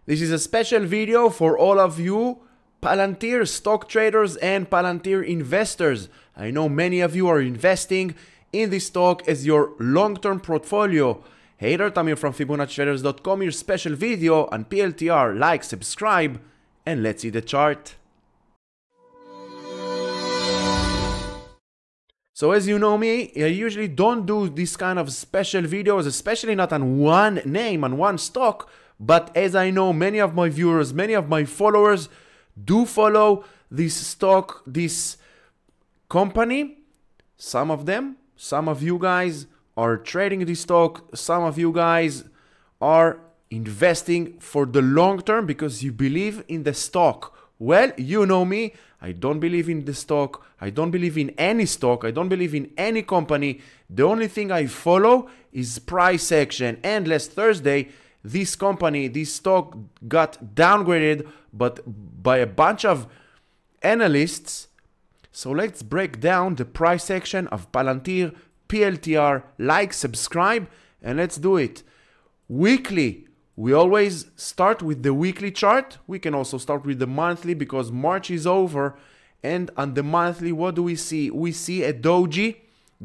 This is a special video for all of you Palantir stock traders and Palantir investors. I know many of you are investing in this stock as your long-term portfolio. Hey there, Tamir from Fibonacci-Traders.com, your special video on PLTR. Like, subscribe, and let's see the chart. So as you know me, I usually don't do this kind of special videos, especially not on one name, on one stock. But as I know, many of my viewers, many of my followers do follow this stock, this company. Some of them, some of you guys are trading this stock. Some of you guys are investing for the long term because you believe in the stock. Well, you know me, I don't believe in the stock. I don't believe in any stock. I don't believe in any company. The only thing I follow is price action. And last Thursday, this company, this stock got downgraded but by a bunch of analysts. So let's break down the price action of Palantir, PLTR, like, subscribe, and let's do it. Weekly, we always start with the weekly chart. We can also start with the monthly because March is over. And on the monthly, what do we see? We see a doji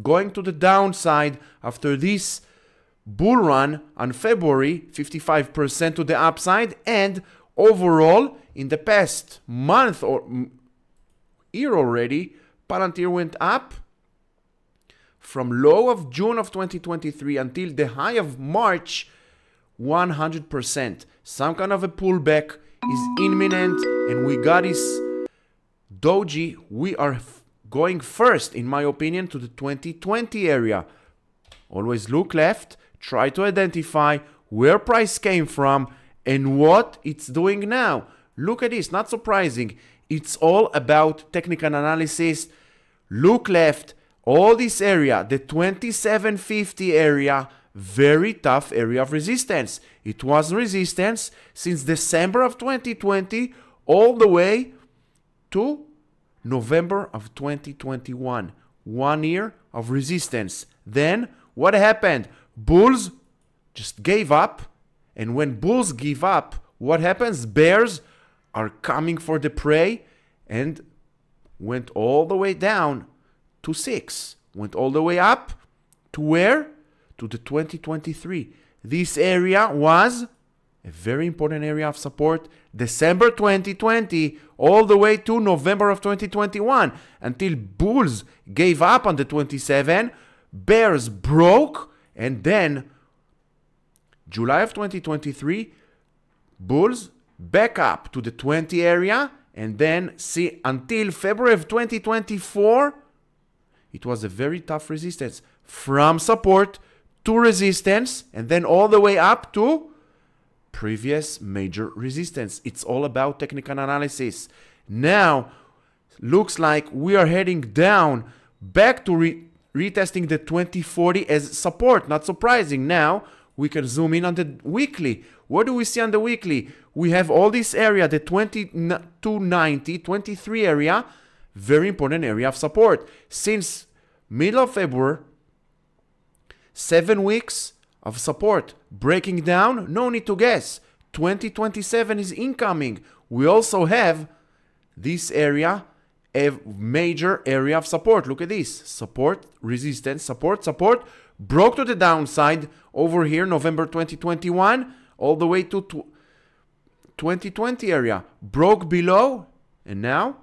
going to the downside after this bull run on February, 55% to the upside, and overall in the past month or year already, Palantir went up from low of June of 2023 until the high of March, 100%. Some kind of a pullback is imminent, and we got this doji. We are going first, in my opinion, to the 2020 area. Always look left. Try to identify where price came from and what it's doing now. Look at this, not surprising. It's all about technical analysis. Look left, all this area, the 2750 area, very tough area of resistance. It was resistance since December of 2020 all the way to November of 2021. 1 year of resistance. Then what happened? Bulls just gave up, and when bulls give up, what happens? Bears are coming for the prey and went all the way down to 6. Went all the way up to where? To the 2023. This area was a very important area of support. December 2020 all the way to November of 2021 until bulls gave up on the 27. Bears broke. And then, July of 2023, bulls back up to the 20 area. And then, see, until February of 2024, it was a very tough resistance. From support to resistance, and then all the way up to previous major resistance. It's all about technical analysis. Now, looks like we are heading down back to retesting the 2040 as support. Not surprising. Now we can zoom in on the weekly. What do we see on the weekly? We have all this area, the 2290, 23 area, very important area of support. Since middle of February, 7 weeks of support. Breaking down, no need to guess. 2027 is incoming. We also have this area, a major area of support. Look at this. Support, resistance, support, support. Broke to the downside over here, November 2021, all the way to 2020 area. Broke below, and now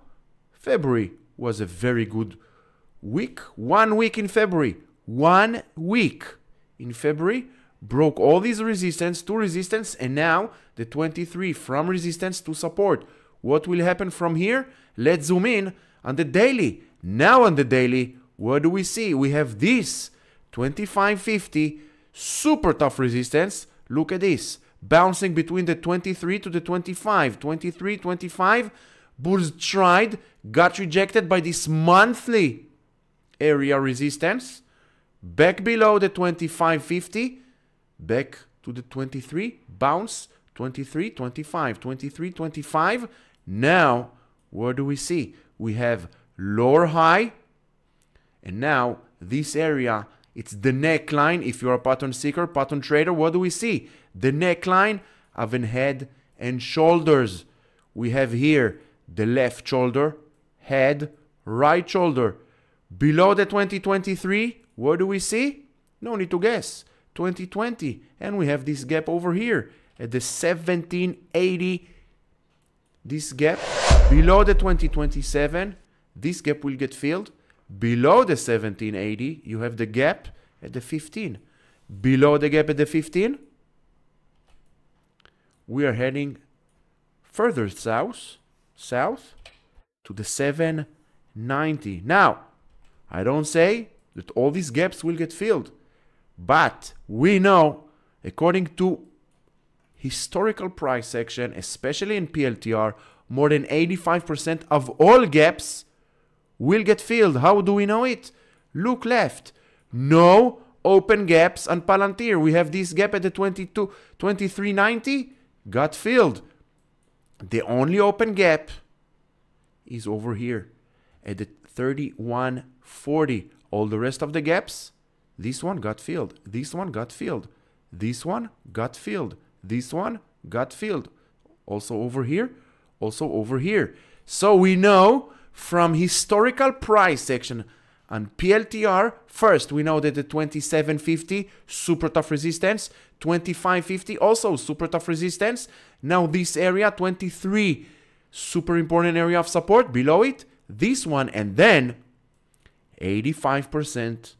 February was a very good week. 1 week in February. 1 week in February. Broke all these resistance to resistance, and now the 23 from resistance to support. What will happen from here? Let's zoom in on the daily. Now on the daily, what do we see? We have this 2550, super tough resistance. Look at this, bouncing between the 23 to the 25. 23, 25, bulls tried, got rejected by this monthly area resistance. Back below the 2550, back to the 23, bounce, 23, 25, 23, 25. Now, what do we see? We have lower high, and now this area, it's the neckline. If you're a pattern seeker, pattern trader, what do we see? The neckline of a head and shoulders. We have here the left shoulder, head, right shoulder. Below the 2023, what do we see? No need to guess. 2020. And we have this gap over here at the 1780. This gap below the 2027, this gap will get filled. Below the 1780, you have the gap at the 15. Below the gap at the 15, we are heading further south to the 790. Now, I don't say that all these gaps will get filled, but we know, according to historical price action, especially in PLTR, more than 85% of all gaps will get filled. How do we know it? Look left. No open gaps on Palantir. We have this gap at the 2390, got filled. The only open gap is over here at the 3140. All the rest of the gaps, this one got filled, this one got filled, this one got filled, this one got filled. Also over here, also over here. So we know from historical price action on PLTR, first we know that the 2750 super tough resistance, 2550 also super tough resistance. Now this area 23 super important area of support. Below it, this one, and then 85%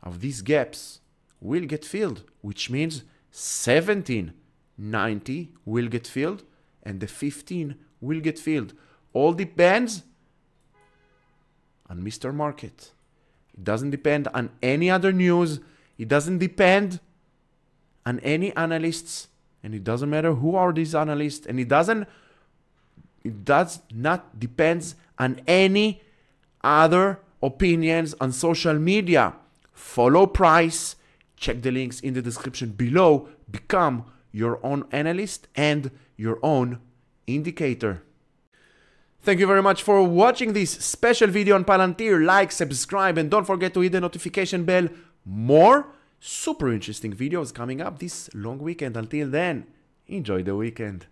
of these gaps will get filled, which means 1790 will get filled and the 15 will get filled. All depends on Mr. Market. It doesn't depend on any other news. It doesn't depend on any analysts, and it doesn't matter who are these analysts, and it does not depends on any other opinions on social media. Follow price, check the links in the description below, become your own analyst and your own indicator. Thank you very much for watching this special video on Palantir. Like, subscribe, and don't forget to hit the notification bell. More super interesting videos coming up this long weekend. Until then, enjoy the weekend.